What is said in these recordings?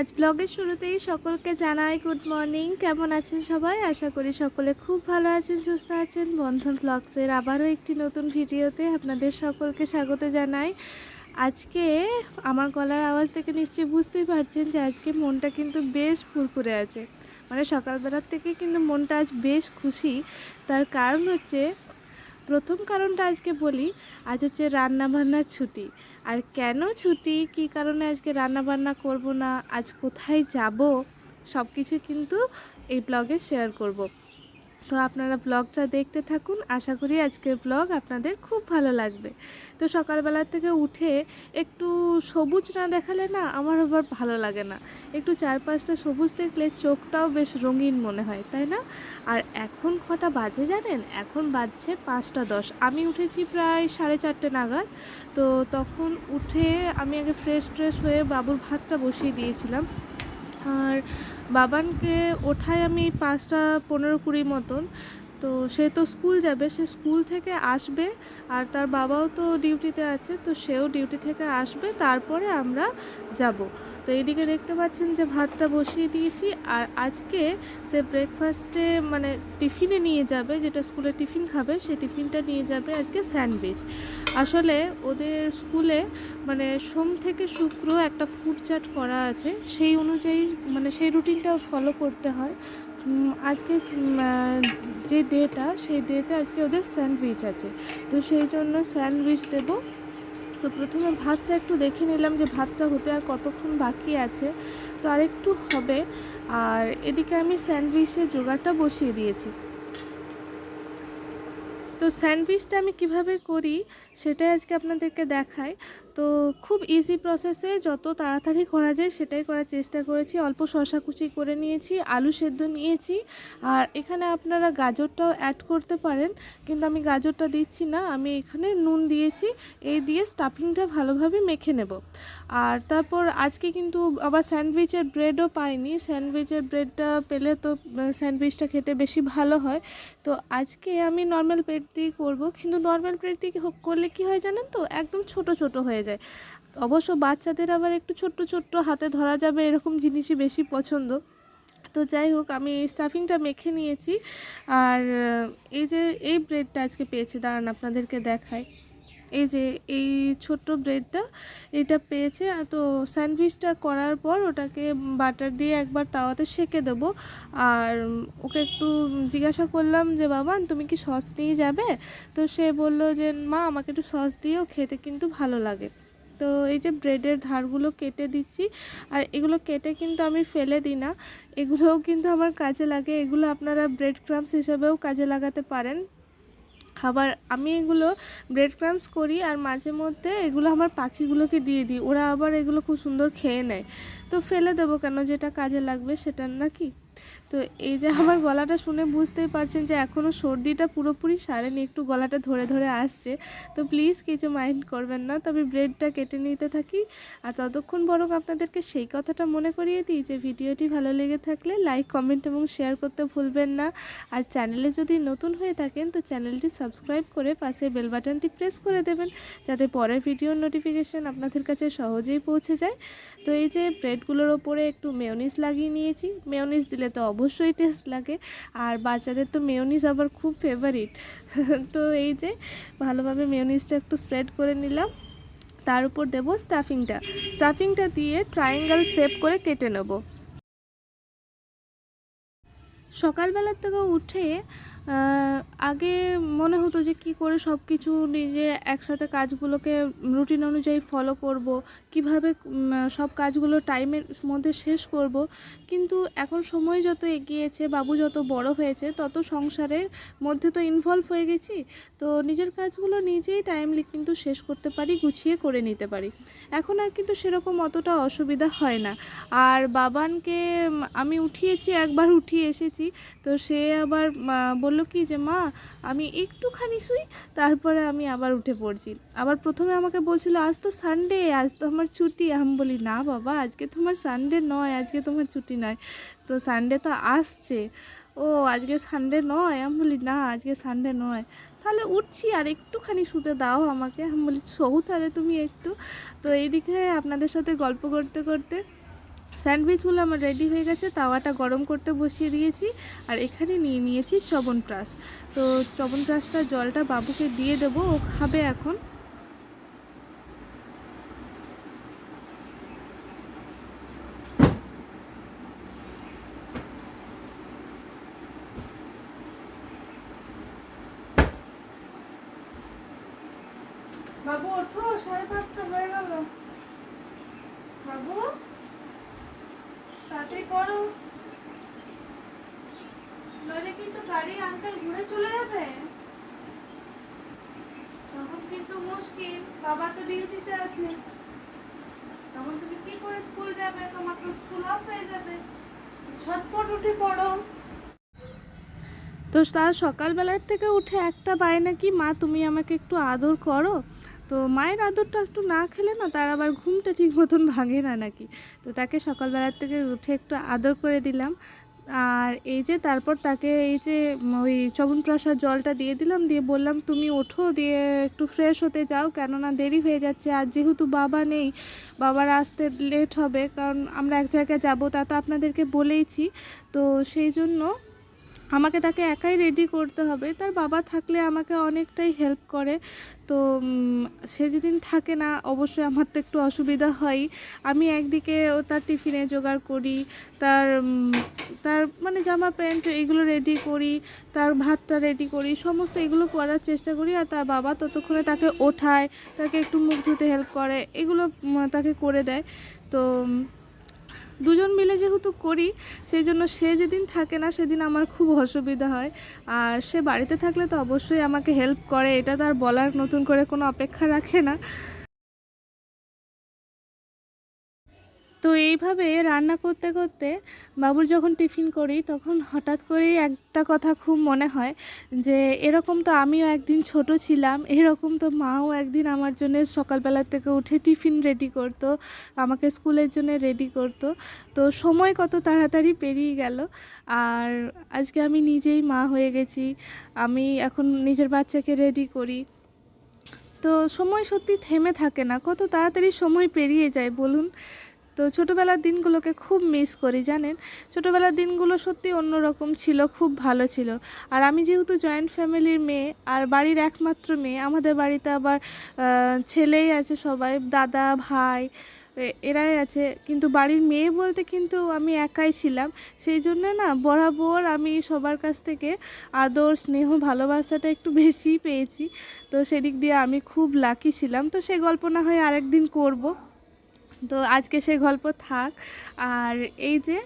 আজ ব্লগের শুরুতেই সকলকে জানাই গুড মর্নিং। কেমন আছেন সবাই? আশা করি সকলে খুব ভালো আছেন, সুস্থ আছেন। বন্ধন ব্লগসের আবারও একটি নতুন ভিডিওতে আপনাদের সকলকে স্বাগত জানাই। আজকে আমার গলার আওয়াজ থেকে নিশ্চয়ই বুঝতেই পারছেন যে আজকে মনটা কিন্তু বেশ ফুরফুরে আছে। মানে সকালবেলার থেকে কিন্তু মনটা আজ বেশ খুশি। তার কারণ হচ্ছে, প্রথম কারণটা আজকে বলি, আজ হচ্ছে রান্নাবান্নার ছুটি। আর কেন ছুটি, কী কারণে আজকে রান্নাবান্না করব না, আজ কোথায় যাব, সব কিছু কিন্তু এই ব্লগে শেয়ার করব। তো আপনারা ব্লগটা দেখতে থাকুন। আশা করি আজকের ব্লগ আপনাদের খুব ভালো লাগবে। তো সকালবেলা থেকে উঠে একটু সবুজ না দেখালে না আমার আবার ভালো লাগে না। একটু চারপাশটা সবুজ দেখলে চোখটাও বেশ রঙিন মনে হয়, তাই না? আর এখন কটা বাজে জানেন? এখন বাজছে 5টা 10। আমি উঠেছি প্রায় 4:30 নাগাদ। তো তখন উঠে আমি আগে ফ্রেশ হয়ে বাবুর ভাতটা বসিয়ে দিয়েছিলাম। আর বাবানকে ওঠাই আমি 5টা 15-20 মতন। তো সে তো স্কুল যাবে, সে স্কুল থেকে আসবে, আর তার বাবাও তো ডিউটিতে আছে, তো সেও ডিউটি থেকে আসবে, তারপরে আমরা যাব। তো এইদিকে দেখতে পাচ্ছেন যে ভাতটা বসিয়ে দিয়েছি। আর আজকে সে ব্রেকফাস্টে মানে টিফিনে নিয়ে যাবে, যেটা স্কুলে টিফিন খাবে, সেই টিফিনটা নিয়ে যাবে আজকে স্যান্ডউইচ। আসলে ওদের স্কুলে মানে সোম থেকে শুক্র একটা ফুড চার্ট করা আছে, সেই অনুযায়ী মানে সেই রুটিনটা ফলো করতে হয়। আজকে যে ডেটা, সেই ডেতে আজকে ওদের স্যান্ডউইচ আছে, তো সেই জন্য স্যান্ডউইচ দেবো। তো প্রথমে ভাতটা একটু দেখে নিলাম যে ভাতটা হতে আর কতক্ষণ বাকি আছে, তো আরেকটু হবে। আর এদিকে আমি স্যান্ডউইচের জোগাড়টা বসিয়ে দিয়েছি। তো স্যান্ডউইচটা আমি কিভাবে করি সেটাই আজকে আপনাদেরকে দেখাই। তো খুব ইজি প্রসেসে যত তাড়াতাড়ি করা যায় সেটাই করার চেষ্টা করেছি। অল্প শসা কুচি করে নিয়েছি, আলু সেদ্ধ নিয়েছি, আর এখানে আপনারা গাজরটাও অ্যাড করতে পারেন, কিন্তু আমি গাজরটা দিচ্ছি না, আমি এখানে নুন দিয়েছি। এই দিয়ে স্টাফিংটা ভালোভাবে মেখে নেব। আর তারপর আজকে কিন্তু আবার স্যান্ডউইচের ব্রেডও পাইনি। স্যান্ডউইচের ব্রেডটা পেলে তো স্যান্ডউইচটা খেতে বেশি ভালো হয়। তো আজকে আমি নর্মাল ব্রেড দিয়ে করব, কিন্তু নর্মাল ব্রেড দিয়ে করলে কি হয় জানেন তো, একদম ছোট ছোট হয়ে যায়। অবশ্য বাচ্চাদের আবার একটু ছোট্ট ছোট্ট হাতে ধরা যাবে এরকম জিনিসই বেশি পছন্দ। তো যাই হোক, আমি স্টাফিংটা মেখে নিয়েছি। আর এই যে এই ব্রেডটা আজকে পেয়েছি, দাঁড়ান আপনাদেরকে দেখাই। এই যে এই ছোট্ট ব্রেডটা, এটা পেয়েছে। তো স্যান্ডউইচটা করার পর ওটাকে বাটার দিয়ে একবার তাওয়াতে সেঁকে দেবো। আর ওকে একটু জিজ্ঞাসা করলাম যে বাবান তুমি কি সস নিয়ে যাবে? তো সে বলল যে মা আমাকে একটু সস দিয়েও, খেতে কিন্তু ভালো লাগে। তো এই যে ব্রেডের ধারগুলো কেটে দিচ্ছি। আর এগুলো কেটে কিন্তু আমি ফেলে দিই না, এগুলোও কিন্তু আমার কাজে লাগে। এগুলো আপনারা ব্রেড ক্রাম্বস হিসেবেও কাজে লাগাতে পারেন। আবার আমি এগুলো ব্রেড ক্রাম্বস করি, আর মাঝে মধ্যে এগুলো আমার পাখিগুলোকে দিয়ে দিই, ওরা আবার এগুলো খুব সুন্দর খেয়ে নেয়। তো ফেলে দেবো কেন, যেটা কাজে লাগবে সেটা নাকি। তো এই যে আমার গলাটা শুনে বুঝতেই পারছেন যে এখনও সর্দিটা পুরোপুরি সারেনি, একটু গলাটা ধরে ধরে আসছে। তো প্লিজ কিছু মাইন্ড করবেন না, তবে ব্রেডটা কেটে নিতে থাকি। আর ততক্ষণ বরং আপনাদেরকে সেই কথাটা মনে করিয়ে দিই যে ভিডিওটি ভালো লেগে থাকলে লাইক, কমেন্ট এবং শেয়ার করতে ভুলবেন না। আর চ্যানেলে যদি নতুন হয়ে থাকেন তো চ্যানেলটি সাবস্ক্রাইব করে পাশে বেল বাটনটি প্রেস করে দেবেন, যাতে পরের ভিডিওর নোটিফিকেশান আপনাদের কাছে সহজেই পৌঁছে যায়। তো এই যে ব্রেডগুলোর ওপরে একটু মেয়োনিজ লাগিয়ে নিয়েছি। মেয়োনিজ দিলে তো অবশ্যই টেস্ট লাগে, আর বাচ্চাদের তো মেয়োনিজ আবার খুব ফেভারিট। তো এই যে ভালোভাবে মেয়োনিজটা একটু স্প্রেড করে নিলাম, তার উপর দেবো স্টাফিংটা দিয়ে ট্রায়াঙ্গেল শেপ করে কেটে নেব। সকালবেলার থেকে উঠে আগে মনে হতো যে কি করে সব কিছু নিজে একসাথে কাজগুলোকে রুটিন অনুযায়ী ফলো করব, কিভাবে সব কাজগুলো টাইমের মধ্যে শেষ করব। কিন্তু এখন সময় যত এগিয়েছে, বাবু যত বড় হয়েছে, তত সংসারের মধ্যে তো ইনভলভ হয়ে গেছি। তো নিজের কাজগুলো নিজেই টাইমলি কিন্তু শেষ করতে পারি, গুছিয়ে করে নিতে পারি। এখন আর কিন্তু সেরকম অতটা অসুবিধা হয় না। আর বাবানকে আমি উঠিয়েছি, একবার উঠিয়ে এসেছি। তো সে আবার বলল কি যে মা আমি একটুখানি শুই, তারপরে আমি আবার উঠে পড়ছি। আবার প্রথমে আমাকে বলছিল আজ তো সানডে, আজ তো আমার ছুটি। আমি বলি না বাবা, আজকে তোমার সানডে নয়, আজকে তোমার ছুটি নয়, তো সানডে তো আসছে। ও আজকে সানডে নয়? আমি বলি না আজকে সানডে নয়। তাহলে উঠছি, আর একটুখানি শুতে দাও আমাকে। আমি বলি শোও তাহলে তুমি একটু। তো এইদিকে আপনাদের সাথে গল্প করতে করতে স্যান্ডউইচগুলো আমার রেডি হয়ে গেছে, তাওয়াটা গরম করতে বসিয়ে দিয়েছি। আর এখানে নিয়ে নিয়েছি চ্যবনপ্রাশ। তো চ্যবনপ্রাশটা জলটা বাবুকে দিয়ে দেবো, ও খাবে এখন। বাবু ওঠো, 5:30 হয়ে গেল। বাবু তাড়াতাড়ি করো, নইলে কিন্তু গাড়ি আঙ্কেল ঘুরে চলে যাবে, তখন কিন্তু মুশকিল। বাবা তো ডিউটিতে আছে, তখন তুমি কি করে স্কুল যাবে? তোমার তো স্কুল অফ হয়ে যাবে। ঝটপট উঠে পড়ো। তো তার সকালবেলার থেকে উঠে একটা বায়না কি, মা তুমি আমাকে একটু আদর করো। তো মায়ের আদরটা একটু না খেলে না তার আবার ঘুমটা ঠিক মতন ভাঙে না নাকি। তো তাকে সকালবেলার থেকে উঠে একটু আদর করে দিলাম। আর এই যে তারপর তাকে এই যে ওই চ্যবনপ্রাশার জলটা দিয়ে দিলাম, দিয়ে বললাম তুমি ওঠো, দিয়ে একটু ফ্রেশ হতে যাও, কেননা দেরি হয়ে যাচ্ছে। আর যেহেতু বাবা নেই, বাবার আসতে লেট হবে, কারণ আমরা এক জায়গায় যাবো, তা তো আপনাদেরকে বলেইছি। তো সেই জন্য আমাকে তাকে একাই রেডি করতে হবে। তার বাবা থাকলে আমাকে অনেকটাই হেল্প করে। তো সে যেদিন থাকে না, অবশ্যই আমার তো একটু অসুবিধা হয়ই। আমি একদিকে ও তার টিফিনে জোগাড় করি, তার তার মানে জামা প্যান্ট এগুলো রেডি করি, তার ভাতটা রেডি করি, সমস্ত এগুলো করার চেষ্টা করি। আর তার বাবা ততক্ষণে তাকে ওঠায়, তাকে একটু মুখ ধুতে হেল্প করে, এগুলো তাকে করে দেয়। তো দুজন মিলে যেহেতু করি, সেই জন্য সে যেদিন থাকে না সেদিন আমার খুব অসুবিধা হয়। আর সে বাড়িতে থাকলে তো অবশ্যই আমাকে হেল্প করে, এটা তার বলার নতুন করে কোনো অপেক্ষা রাখে না। তো এইভাবে রান্না করতে করতে বাবুর যখন টিফিন করি, তখন হঠাৎ করেই একটা কথা খুব মনে হয় যে এরকম তো আমিও একদিন ছোট ছিলাম, এরকম তো মাও একদিন আমার জন্য সকালবেলা থেকে উঠে টিফিন রেডি করতো, আমাকে স্কুলের জন্য রেডি করতো। তো সময় কত তাড়াতাড়ি পেরিয়ে গেল। আর আজকে আমি নিজেই মা হয়ে গেছি, আমি এখন নিজের বাচ্চাকে রেডি করি। তো সময় সত্যি থেমে থাকে না, কত তাড়াতাড়ি সময় পেরিয়ে যায় বলুন। তো ছোটোবেলার দিনগুলোকে খুব মিস করি জানেন। ছোটোবেলার দিনগুলো সত্যি অন্যরকম ছিল, খুব ভালো ছিল। আর আমি যেহেতু জয়েন্ট ফ্যামিলির মেয়ে আর বাড়ির একমাত্র মেয়ে, আমাদের বাড়িতে আবার ছেলেই আছে, সবাই দাদা ভাই এরাই আছে, কিন্তু বাড়ির মেয়ে বলতে কিন্তু আমি একাই ছিলাম। সেই জন্য না বরাবর আমি সবার কাছ থেকে আদর স্নেহ ভালোবাসাটা একটু বেশিই পেয়েছি। তো সেদিক দিয়ে আমি খুব লাকি ছিলাম। তো সে গল্প না হয় আরেকদিন করব। তো আজকে সে গল্প থাক। আর এই যে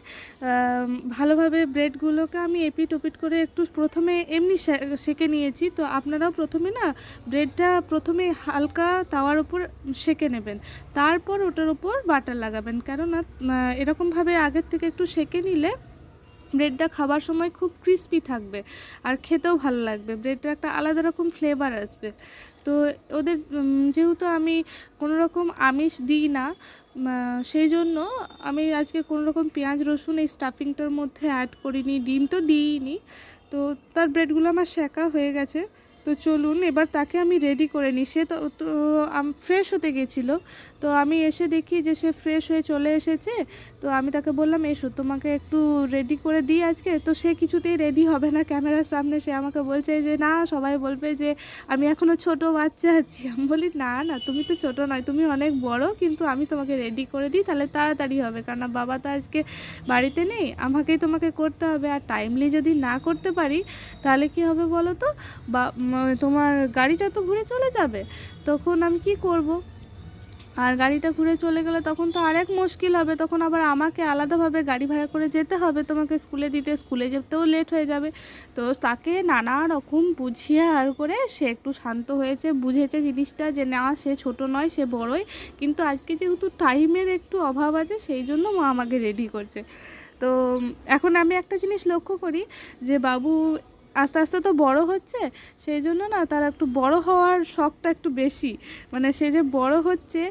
ভালোভাবে ব্রেডগুলোকে আমি এপিট ওপিট করে একটু প্রথমে এমনি সেঁকে নিয়েছি। তো আপনারাও প্রথমে না ব্রেডটা প্রথমে হালকা তাওয়ার উপর সেঁকে নেবেন, তারপর ওটার উপর বাটার লাগাবেন, কেননা এরকমভাবে আগের থেকে একটু সেঁকে নিলে ব্রেডটা খাবার সময় খুব ক্রিস্পি থাকবে আর খেতেও ভালো লাগবে, ব্রেডটা একটা আলাদা রকম ফ্লেভার আসবে। তো ওদের যেহেতু আমি কোনো রকম আমিষ দিই না, সেই জন্য আমি আজকে কোনো রকম পেঁয়াজ রসুন এই স্টাফিংটার মধ্যে অ্যাড করিনি, ডিম তো দিইনি। তো তার ব্রেডগুলো আমার সেঁকা হয়ে গেছে। তো চলুন এবার তাকে আমি রেডি করে নিই। সে তো তো ফ্রেশ হতে গেছিলো, তো আমি এসে দেখি যে সে ফ্রেশ হয়ে চলে এসেছে। তো আমি তাকে বললাম এসো তোমাকে একটু রেডি করে দিই আজকে। তো সে কিছুতেই রেডি হবে না ক্যামেরার সামনে, সে আমাকে বলছে যে না সবাই বলবে যে আমি এখনও ছোট বাচ্চা আছি। আমি বলি না না, তুমি তো ছোট নয়, তুমি অনেক বড়, কিন্তু আমি তোমাকে রেডি করে দিই তাহলে তাড়াতাড়ি হবে, কারণ বাবা তো আজকে বাড়িতে নেই, আমাকেই তোমাকে করতে হবে। আর টাইমলি যদি না করতে পারি তাহলে কি হবে বলো তো, বা তোমার গাড়িটা তো ঘুরে চলে যাবে, তখন আমি কি করব? আর গাড়িটা ঘুরে চলে গেলে তখন তো আরেক মুশকিল হবে, তখন আবার আমাকে আলাদাভাবে গাড়ি ভাড়া করে যেতে হবে তোমাকে স্কুলে দিতে, স্কুলে যেতেও লেট হয়ে যাবে। তো তাকে নানা রকম বুঝিয়ে আর করে সে একটু শান্ত হয়েছে, বুঝেছে জিনিসটা যে না সে ছোট নয়, সে বড়ই, কিন্তু আজকে যেহেতু টাইমের একটু অভাব আছে সেই জন্য মা আমাকে রেডি করছে। তো এখন আমি একটা জিনিস লক্ষ্য করি যে বাবু আস্তে আস্তে তো বড় হচ্ছে, সেই জন্য না তার একটু বড় হওয়ার শখটা একটু বেশি। মানে সে যে বড় হচ্ছে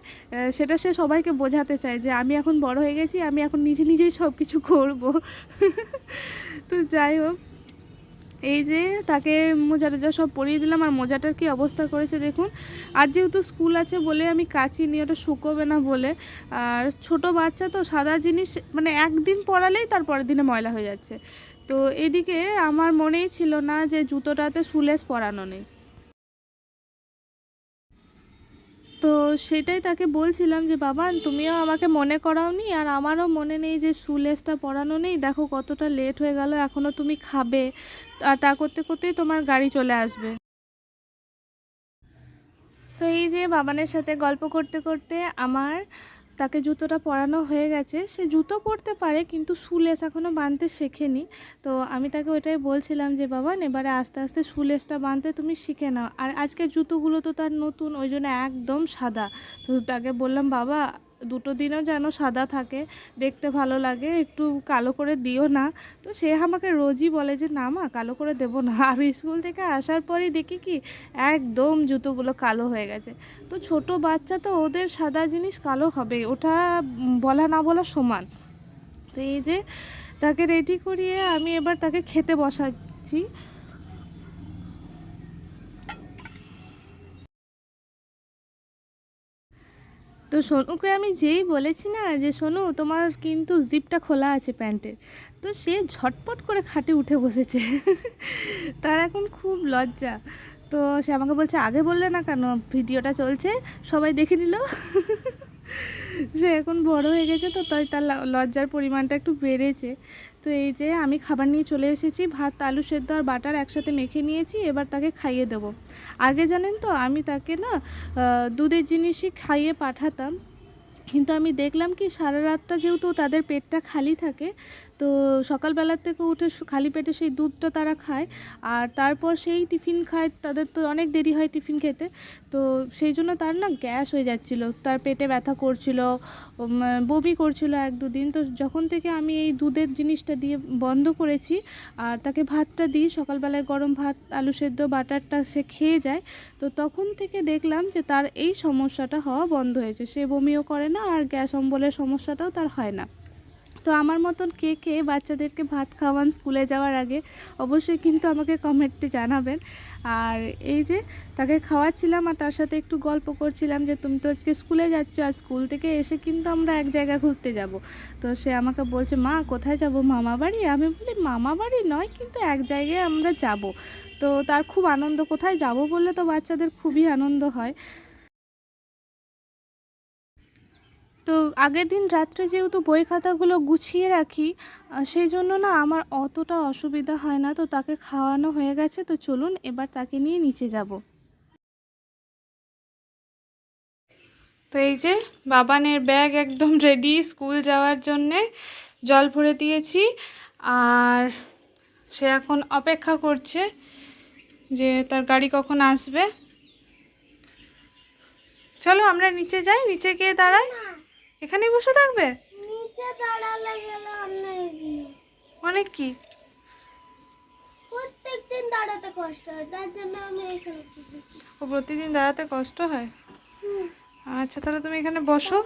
সেটা সে সবাইকে বোঝাতে চায় যে আমি এখন বড় হয়ে গেছি, আমি এখন নিজে নিজেই সব কিছু করবো। তো যাই হোক, এই যে তাকে মোজা টোজা সব পরিয়ে দিলাম, আর মোজাটার কি অবস্থা করেছে দেখুন। আর যেহেতু স্কুল আছে বলে আমি কাচিনি, ওটা শুকোবে না বলে। আর ছোট বাচ্চা তো সাদা জিনিস মানে একদিন পরালেই তার পরের দিনে ময়লা হয়ে যাচ্ছে। তো এদিকে আমার মনেই ছিল না যে জুতোটাতে শুলেস পরানো নেই। তো সেটাই তাকে বলছিলাম যে বাবা তুমিও আমাকে মনে করাওনি, আর আমারও মনে নেই যে শুলেসটা পরানো নেই, দেখো কতটা লেট হয়ে গেল, এখনও তুমি খাবে, আর তা করতে করতেই তোমার গাড়ি চলে আসবে। তো এই যে বাবানের সাথে গল্প করতে করতে আমার তাকে জুতোটা পরানো হয়ে গেছে। সে জুতো পরতে পারে কিন্তু শুলেস এখনও বাঁধতে শেখেনি। তো আমি তাকে ওইটাই বলছিলাম যে বাবান এবারে আস্তে আস্তে শুলেসটা বাঁধতে তুমি শিখে নাও। আর আজকের জুতোগুলো তো তার নতুন, ওই জন্য একদম সাদা। তো তাকে বললাম বাবা দুটো দিনও যেন সাদা থাকে, দেখতে ভালো লাগে, একটু কালো করে দিও না। তো সে আমাকে রোজই বলে যে না মা কালো করে দেবো না। আর স্কুল থেকে আসার পরই দেখি কি একদম জুতোগুলো কালো হয়ে গেছে। তো ছোট বাচ্চা তো ওদের সাদা জিনিস কালো হবে, ওটা বলা না বলা সমান। তো এই যে তাকে রেডি করিয়ে আমি এবার তাকে খেতে বসাচ্ছি। তো সোনুকে আমি যেই বলেছি না যে সোনু তোমার কিন্তু জিপটা খোলা আছে প্যান্টের, তো সে ঝটপট করে খাটে উঠে বসেছে। তার এখন খুব লজ্জা। তো সে আমাকে বলছে আগে বললে না কেন, ভিডিওটা চলছে সবাই দেখে নিল। সে এখন বড় হয়ে গেছে তো তাই তার লজ্জার পরিমাণটা একটু বেড়েছে। তো এই যে আমি খাবার নিয়ে চলে এসেছি, ভাত আলু সেদ্ধ আর বাটার একসাথে মেখে নিয়েছি, এবার তাকে খাইয়ে দেবো। আগে জানেন তো আমি তাকে না দুধের জিনিসই খাইয়ে পাঠাতাম, কিন্তু আমি দেখলাম কি সারা রাতটা যেহেতু তাদের পেটটা খালি থাকে, তো সকালবেলার থেকে উঠে খালি পেটে সেই দুধটা তারা খায়, আর তারপর সেই টিফিন খায়, তাদের তো অনেক দেরি হয় টিফিন খেতে। তো সেই জন্য তার না গ্যাস হয়ে যাচ্ছিলো, তার পেটে ব্যথা করছিল, বমি করছিল এক দুদিন। তো যখন থেকে আমি এই দুধের জিনিসটা দিয়ে বন্ধ করেছি আর তাকে ভাতটা দিই, সকালবেলায় গরম ভাত আলু সেদ্ধ বাটারটা সে খেয়ে যায়, তো তখন থেকে দেখলাম যে তার এই সমস্যাটা হওয়া বন্ধ হয়েছে, সে বমিও করে না আর গ্যাস অম্বলের সমস্যাটাও তার হয় না। তো আমার মতন কে কে বাচ্চাদেরকে ভাত খাওয়ান স্কুলে যাওয়ার আগে অবশ্যই কিন্তু আমাকে কমেন্টে জানাবেন। আর এই যে তাকে খাওয়াচ্ছিলাম আর তার সাথে একটু গল্প করছিলাম যে তুমি তো আজকে স্কুলে যাচ্ছ, আর স্কুল থেকে এসে কিন্তু আমরা এক জায়গায় ঘুরতে যাব। তো সে আমাকে বলছে মা কোথায় যাব, মামা বাড়ি? আমি বলি মামা বাড়ি নয় কিন্তু এক জায়গায় আমরা যাব। তো তার খুব আনন্দ, কোথায় যাব বললে তো বাচ্চাদের খুবই আনন্দ হয়। তো আগের দিন রাত্রে যেহেতু বই খাতাগুলো গুছিয়ে রাখি, সেই জন্য না আমার অতটা অসুবিধা হয় না। তো তাকে খাওয়ানো হয়ে গেছে, তো চলুন এবার তাকে নিয়ে নিচে যাব। তো এই যে বাবানের ব্যাগ একদম রেডি স্কুল যাওয়ার জন্যে, জল ভরে দিয়েছি, আর সে এখন অপেক্ষা করছে যে তার গাড়ি কখন আসবে। চলো আমরা নিচে যাই, নিচে গিয়ে দাঁড়াই। এখানেই বসে থাকবে? নিচে দাঁড়ালে গেলে অনেক কি প্রত্যেকদিন দাঁড়াতে কষ্ট হয়, তার জন্য আমি এখানে। ও প্রতিদিন দাঁড়াতে কষ্ট হয়? আচ্ছা তাহলে তুমি এখানে বসো।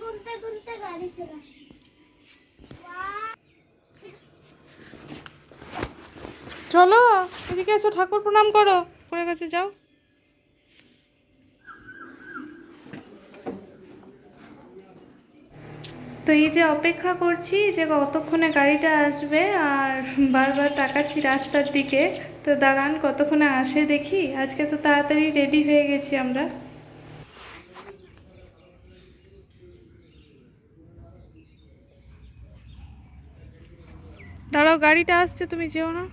গুনতে গুনতে গাড়ি চলে। চলো এদিকে এসো, ঠাকুর প্রণাম করো, করে কাছে যাও। তো এই যে অপেক্ষা করছি যে কতক্ষণে গাড়িটা আসবে, আর বারবার তাকাচ্ছি রাস্তার দিকে। তো দাঁড়ান কতক্ষণে আসে দেখি, আজকে তো তাড়াতাড়ি রেডি হয়ে গেছি আমরা। দাঁড়াও গাড়িটা আসছে, তুমি যেও না।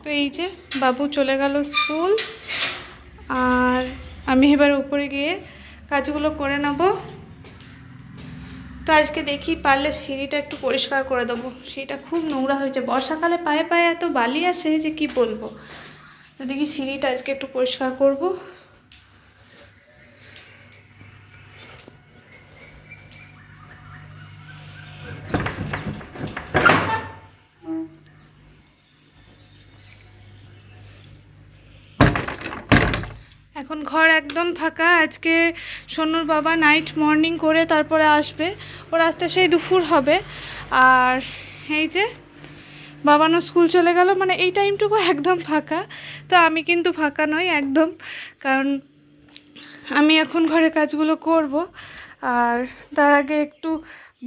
তো এই যে বাবু চলে গেল স্কুল, আর আমি এবার উপরে গিয়ে কাজগুলো করে নেব। তো আজকে দেখি পারলে সিঁড়িটা একটু পরিষ্কার করে দেবো, সিঁড়িটা খুব নোংরা হয়েছে, বর্ষাকালে পায়ে পায়ে এত বালি আসে যে কি বলবো। তো দেখি সিঁড়িটা আজকে একটু পরিষ্কার করব। এখন ঘর একদম ফাঁকা। আজকে সোনুর বাবা নাইট মর্নিং করে তারপরে আসবে, ওর আসতে সেই দুপুর হবে। আর এই যে বাবানও স্কুল চলে গেল, মানে এই টাইমটুকু একদম ফাঁকা। তো আমি কিন্তু ফাঁকা নই একদম, কারণ আমি এখন ঘরের কাজগুলো করব। আর তার আগে একটু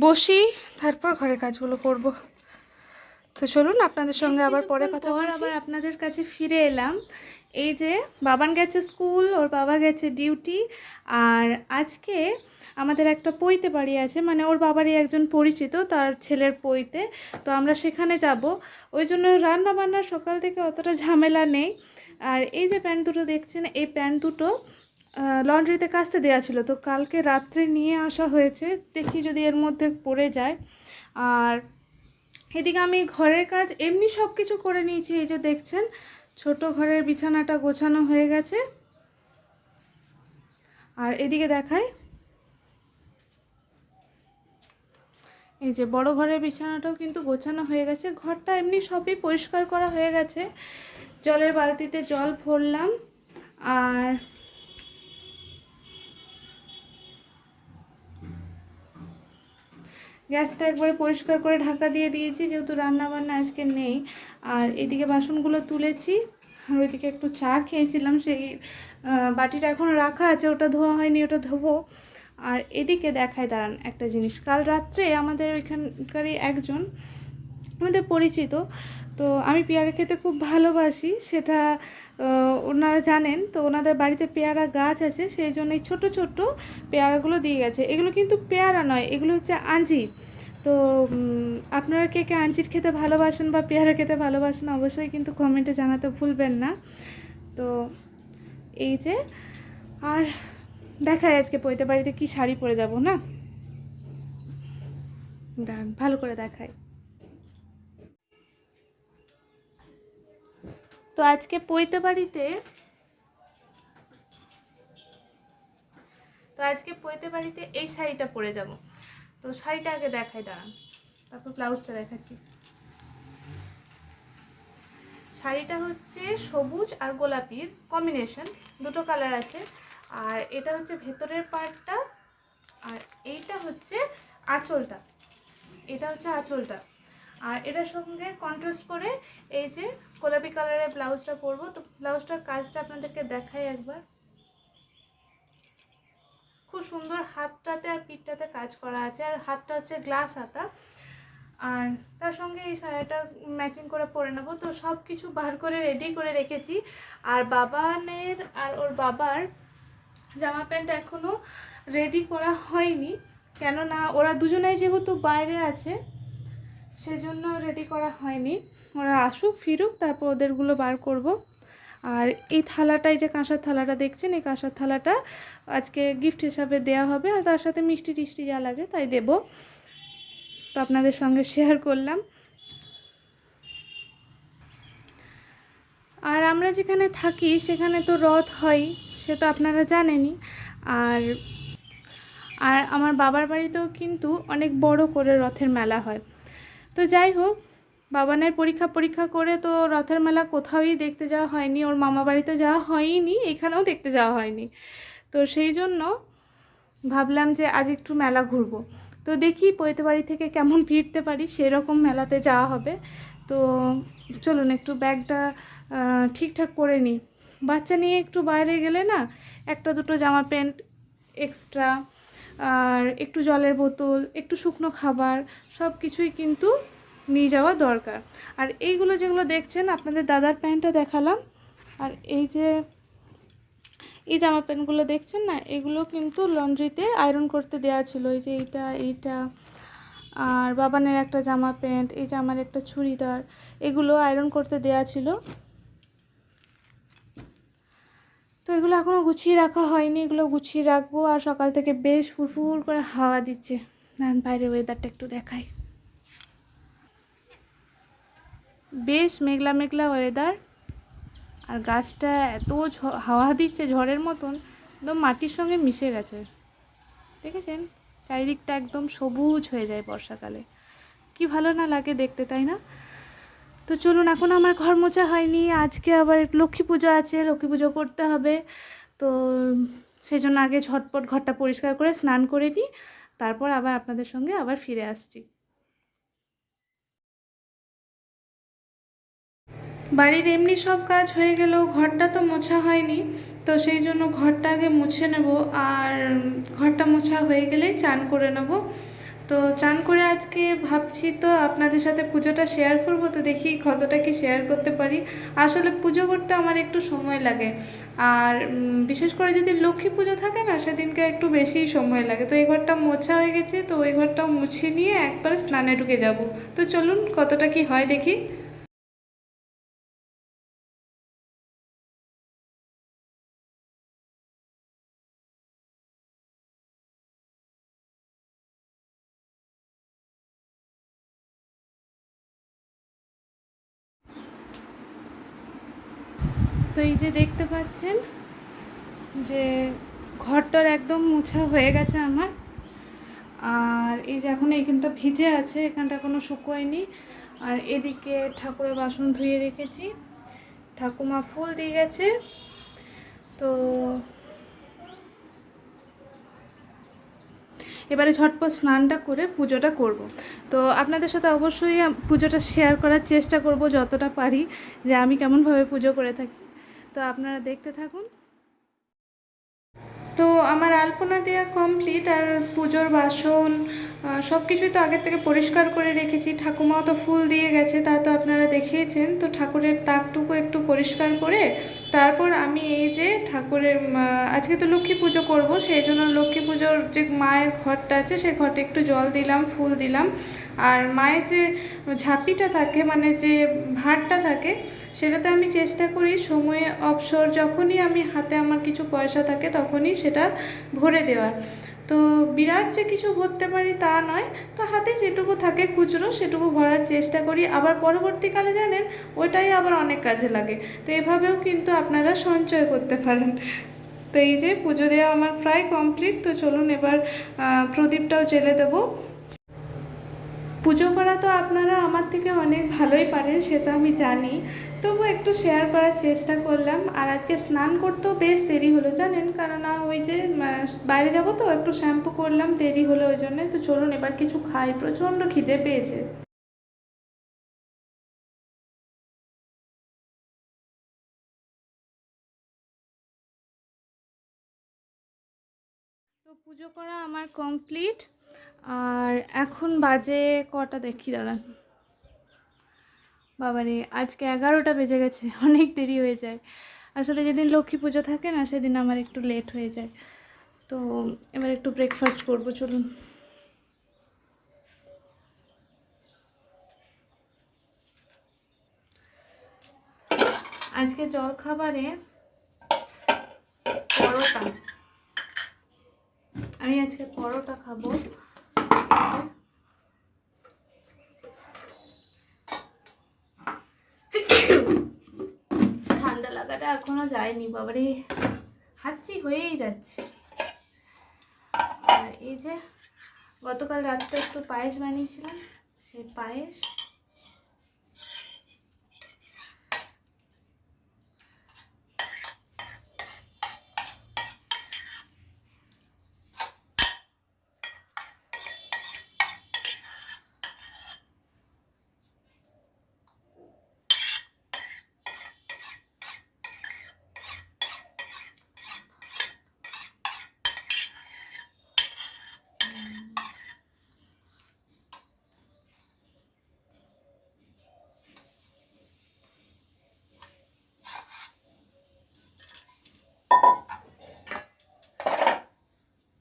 বসি, তারপর ঘরের কাজগুলো করব। তো চলুন আপনাদের সঙ্গে আবার পরে কথা বলছি। আবার আপনাদের কাছে ফিরে এলাম। এই যে বাবান গেছে স্কুল, ওর বাবা গেছে ডিউটি। আর আজকে আমাদের একটা পৈতে বাড়ি আছে, মানে ওর বাবারই একজন পরিচিত, তার ছেলের পৈতে। তো আমরা সেখানে যাব, ওই জন্য রান্না বান্নার সকাল থেকে অতটা ঝামেলা নেই। আর এই যে প্যান্ট দুটো দেখছেন, এই প্যান্ট দুটো লন্ড্রিতে কাচতে দেওয়া ছিল, তো কালকে রাত্রে নিয়ে আসা হয়েছে, দেখি যদি এর মধ্যে পড়ে যায়। আর এদিকে আমি ঘরের কাজ এমনি সব কিছু করে নিয়েছি। এই যে দেখছেন ছোট ঘরের বিছানাটা গোছানো হয়ে গেছে। আর এদিকে দেখায়, এই যে বড় ঘরের বিছানাটাও কিন্তু গোছানো হয়ে গেছে। ঘরটা এমনি সবই পরিষ্কার করা হয়ে গেছে। জলের বালতিতে জল ভরলাম। আর গ্যাসটা একবারে পরিষ্কার করে ঢাকা দিয়ে দিয়েছি, যেহেতু রান্না বান্না আজকে নেই। আর এদিকে বাসনগুলো তুলেছি। আর ওইদিকে একটু চা খেয়েছিলাম, সেই বাটিটা এখন রাখা আছে, ওটা ধোয়া হয়নি, ওটা ধোবো। আর এদিকে দেখায় দাঁড়ান একটা জিনিস, কাল রাত্রে আমাদের ওইখানকারই একজন আমাদের পরিচিত, তো আমি পেয়ারা খেতে খুব ভালোবাসি, সেটা ওনারা জানেন। তো ওনাদের বাড়িতে পেয়ারা গাছ আছে, সেই জন্য এই ছোটো ছোটো পেয়ারাগুলো দিয়ে গেছে। এগুলো কিন্তু পেয়ারা নয়, এগুলো হচ্ছে আঞ্জির। তো আপনারা কে কে আঞ্জির খেতে ভালোবাসেন বা পেয়ারা খেতে ভালোবাসেন অবশ্যই কিন্তু কমেন্টে জানাতে ভুলবেন না। তো এই যে, আর দেখায় আজকে পৈতে বাড়িতে কি শাড়ি পরে যাব না, ভালো করে দেখায়। তো আজকে পৈতে বাড়িতে এই শাড়িটা পরে যাব। তো শাড়িটা আগে দেখাই দাঁড়ান, তারপর ব্লাউজটা দেখাচ্ছি। শাড়িটা হচ্ছে সবুজ আর গোলাপির কম্বিনেশন, দুটো কালার আছে। আর এটা হচ্ছে ভেতরের পার্টটা, আর এইটা হচ্ছে আঁচলটা, আর এটার সঙ্গে কন্ট্রাস্ট করে এই যে গোলাপি কালারের ব্লাউজটা পরবো। তো ব্লাউজটার কাজটা আপনাদেরকে দেখাই একবার। খুব সুন্দর হাতটাতে আর পিঠটাতে কাজ করা আছে, আর হাতটা হচ্ছে গ্লাস হাতা। আর তার সঙ্গে এই শাড়িটা ম্যাচিং করে পরে নেবো। তো সব কিছু বার করে রেডি করে রেখেছি। আর বাবানের আর ওর বাবার জামা প্যান্ট এখনও রেডি করা হয়নি, কেননা ওরা দুজনেই যেহেতু বাইরে আছে সেজন্য রেডি করা হয়নি। ওরা আসুক ফিরুক, তারপর ওদেরগুলো বার করব। আর এই থালাটা, এই যে কাঁসার থালাটা দেখছেন, এই কাঁসার থালাটা আজকে গিফট হিসাবে দেওয়া হবে, আর তার সাথে মিষ্টি টিষ্টি যা লাগে তাই দেব। তো আপনাদের সঙ্গে শেয়ার করলাম। আর আমরা যেখানে থাকি সেখানে তো রথ হয়, সে তো আপনারা জানেনই। আর আর আমার বাবার বাড়িতেও কিন্তু অনেক বড় করে রথের মেলা হয়। তো যাই হোক, বাবানের পরীক্ষা করে তো রথের মেলা কোথাওই দেখতে যাওয়া হয়নি, ওর মামা বাড়িতে যাওয়া হয়নি, এখানেও দেখতে যাওয়া হয়নি। তো সেই জন্য ভাবলাম যে আজ একটু মেলা ঘুরবো। তো দেখি পৈতে বাড়ি থেকে কেমন ফিরতে পারি, সেরকম মেলাতে যাওয়া হবে। তো চলুন একটু ব্যাগটা ঠিকঠাক করে নিই। বাচ্চা নিয়ে একটু বাইরে গেলে না, একটা দুটো জামা প্যান্ট এক্সট্রা, আর একটু জলের বোতল, একটু শুকনো খাবার, সব কিছুই কিন্তু নিয়ে যাওয়া দরকার। আর এইগুলো যেগুলো দেখছেন, আপনাদের দাদার প্যান্টটা দেখালাম, আর এই যে এই জামা প্যান্টগুলো দেখছেন না, এগুলো কিন্তু লন্ড্রিতে আয়রন করতে দেওয়া ছিল। এই যে এইটা আর বাবানের একটা জামা প্যান্ট, এই যে আমার একটা চুড়িদার, এগুলো আয়রন করতে দেওয়া ছিল। তো এগুলো এখনও গুছিয়ে রাখা হয়নি, এগুলো গুছিয়ে রাখবো। আর সকাল থেকে বেশ ফুরফুর করে হাওয়া দিচ্ছে, বাইরের ওয়েদারটা একটু দেখাই। বেশ মেঘলা মেঘলা ওয়েদার, আর গাছটা এত হাওয়া দিচ্ছে ঝড়ের মতন, একদম মাটির সঙ্গে মিশে গেছে। দেখেছেন, চারিদিকটা একদম সবুজ হয়ে যায় বর্ষাকালে, কি ভালো না লাগে দেখতে, তাই না? তো চলুন, এখন আমার ঘর মোছা হয়নি, আজকে আবার লক্ষ্মী পুজো আছে, লক্ষ্মী পুজো করতে হবে। তো সেই জন্য আগে ঝটপট ঘরটা পরিষ্কার করে স্নান করে নিই, তারপর আবার আপনাদের সঙ্গে আবার ফিরে আসছি। বাড়ির এমনি সব কাজ হয়ে গেলেও ঘরটা তো মোছা হয়নি, তো সেই জন্য ঘরটা আগে মুছে নেব। আর ঘরটা মোছা হয়ে গেলেই চান করে নেব। তো চান করে আজকে ভাবছি তো আপনাদের সাথে পুজোটা শেয়ার করব, তো দেখি কতটা কি শেয়ার করতে পারি। আসলে পুজো করতে আমার একটু সময় লাগে, আর বিশেষ করে যদি লক্ষ্মী পুজো থাকে না, সেদিনকে একটু বেশিই সময় লাগে। তো এই ঘরটা মোছা হয়ে গেছে, তো ওই ঘরটাও মুছে নিয়ে একবারে স্নানে ঢুকে যাব। তো চলুন কতটা কি হয় দেখি। তো এই যে দেখতে পাচ্ছেন যে ঘরটার একদম মোছা হয়ে গেছে আমার। আর এই যে এখন এইখানটা ভিজে আছে, এখানটা কোনো শুকোয়নি। আর এদিকে ঠাকুরের বাসন ধুয়ে রেখেছি, ঠাকুমা ফুল দিয়ে গেছে। তো এবারে ঝটপট স্নানটা করে পুজোটা করব। তো আপনাদের সাথে অবশ্যই পুজোটা শেয়ার করার চেষ্টা করব যতটা পারি, যে আমি কেমনভাবে পুজো করে থাকি। তো আপনারা দেখতে থাকুন। তো আমার আলপনা দেওয়া কমপ্লিট, আর পুজোর বাসন সব কিছুই তো আগের থেকে পরিষ্কার করে রেখেছি। ঠাকুমাও তো ফুল দিয়ে গেছে, তা তো আপনারা দেখিয়েছেন। তো ঠাকুরের তাকটুকু একটু পরিষ্কার করে তারপর আমি এই যে ঠাকুরের আজকে তো লক্ষ্মী পুজো করব, সেই জন্য লক্ষ্মী পুজোর যে মায়ের ঘরটা আছে সে ঘরটা একটু জল দিলাম, ফুল দিলাম। আর মায়ের যে ঝাঁপিটা থাকে, মানে যে ভাঁড়টা থাকে, সেটাতে আমি চেষ্টা করি সময়ে অবসর যখনই আমি হাতে আমার কিছু পয়সা থাকে তখনই সেটা ভরে দেওয়ার। তো বিরাট যে কিছু ভরতে পারি তা নয়, তো হাতে যেটুকু থাকে খুচরো সেটুকু ভরার চেষ্টা করি। আবার পরবর্তীকালে জানেন ওইটাই আবার অনেক কাজে লাগে। তো এভাবেও কিন্তু আপনারা সঞ্চয় করতে পারেন। তো এই যে পুজো দেওয়া আমার প্রায় কমপ্লিট। তো চলুন এবার প্রদীপটাও জ্বেলে দেবো। পুজো করা তো আপনারা আমার থেকে অনেক ভালোই পারেন, সে তো আমি জানি, তবু একটু শেয়ার করার চেষ্টা করলাম। আর আজকে স্নান করতেও বেশ দেরি হলো জানেন, কেননা ওই যে বাইরে যাব তো একটু শ্যাম্পু করলাম, দেরি হলো ওই জন্যে। তো চলুন এবার কিছু খাই, প্রচণ্ড খিদে পেয়েছে। তো পুজো করা আমার কমপ্লিট। আর এখন বাজে কটা দেখি দাঁড়ান, বাবারে আজকে 11টা বেজে গেছে, অনেক দেরি হয়ে যায়। আসলে যেদিন লক্ষ্মী পুজো থাকে না সেদিন আমার একটু লেট হয়ে যায়। তো এবার একটু ব্রেকফাস্ট করবো, চলুন। আজকে জল খাবারে পরোটা, আমি আজকে পরোটা খাবো। ঠান্ডা লাগাটা এখনো যায়নি, বাবারে হাঁচি হয়েই যাচ্ছে। আর এই যে গতকাল রাত্রে একটু পায়েস বানিয়েছিলাম, সেই পায়েস।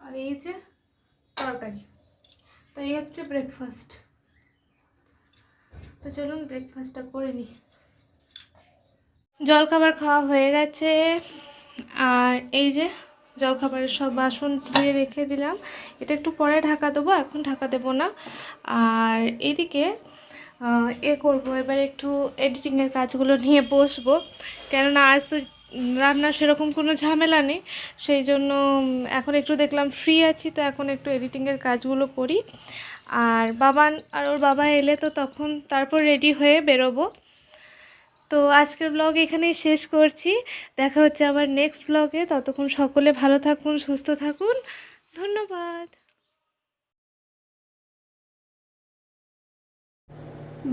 আর এই যে তরকারি। তো এই হচ্ছে ব্রেকফাস্ট। তো চলুন ব্রেকফাস্টটা করে নিই। জলখাবার খাওয়া হয়ে গেছে। আর এই যে জলখাবারের সব বাসন ধুয়ে রেখে দিলাম, এটা একটু পরে ঢাকা দেবো, এখন ঢাকা দেবো না। আর এদিকে করবো এবার একটু এডিটিংয়ের কাজগুলো নিয়ে বসবো, কেননা আজ তো রান্নার সেরকম কোনো ঝামেলা নেই। সেই জন্য এখন একটু দেখলাম ফ্রি আছি, তো এখন একটু এডিটিংয়ের কাজগুলো করি। আর ওর বাবা এলে তো তখন তারপর রেডি হয়ে বেরোবো। তো আজকের ব্লগ এখানেই শেষ করছি। দেখা হচ্ছে আবার নেক্সট ব্লগে। ততক্ষণ সকলে ভালো থাকুন, সুস্থ থাকুন। ধন্যবাদ।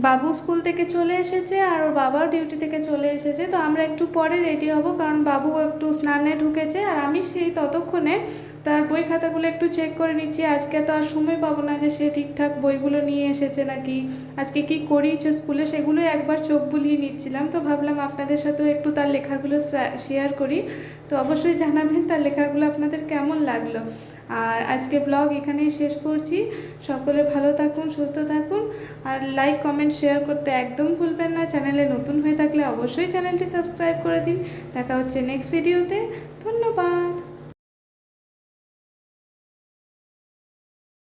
বাবু স্কুল থেকে চলে এসেছে আর ওর বাবাও ডিউটি থেকে চলে এসেছে। তো আমরা একটু পরে রেডি হব, কারণ বাবু একটু স্নানে ঢুকেছে আর আমি সেই ততক্ষণে তার বই খাতাগুলো একটু চেক করে নিচ্ছি। আজকে তো আর সময় পাবো না যে সে ঠিকঠাক বইগুলো নিয়ে এসেছে নাকি, আজকে কি করিয়েছে স্কুলে, সেগুলোই একবার চোখ বুলিয়ে নিচ্ছিলাম। তো ভাবলাম আপনাদের সাথেও একটু তার লেখাগুলো শেয়ার করি। তো অবশ্যই জানাবেন তার লেখাগুলো আপনাদের কেমন লাগলো। আর আজকে ব্লগ এখানেই শেষ করছি। সকলে ভালো থাকুন, সুস্থ থাকুন। আর লাইক, কমেন্ট, শেয়ার করতে একদম ভুলবেন না। চ্যানেলে নতুন হয়ে থাকলে অবশ্যই চ্যানেলটি সাবস্ক্রাইব করে দিন। দেখা হচ্ছে নেক্সট ভিডিওতে। ধন্যবাদ।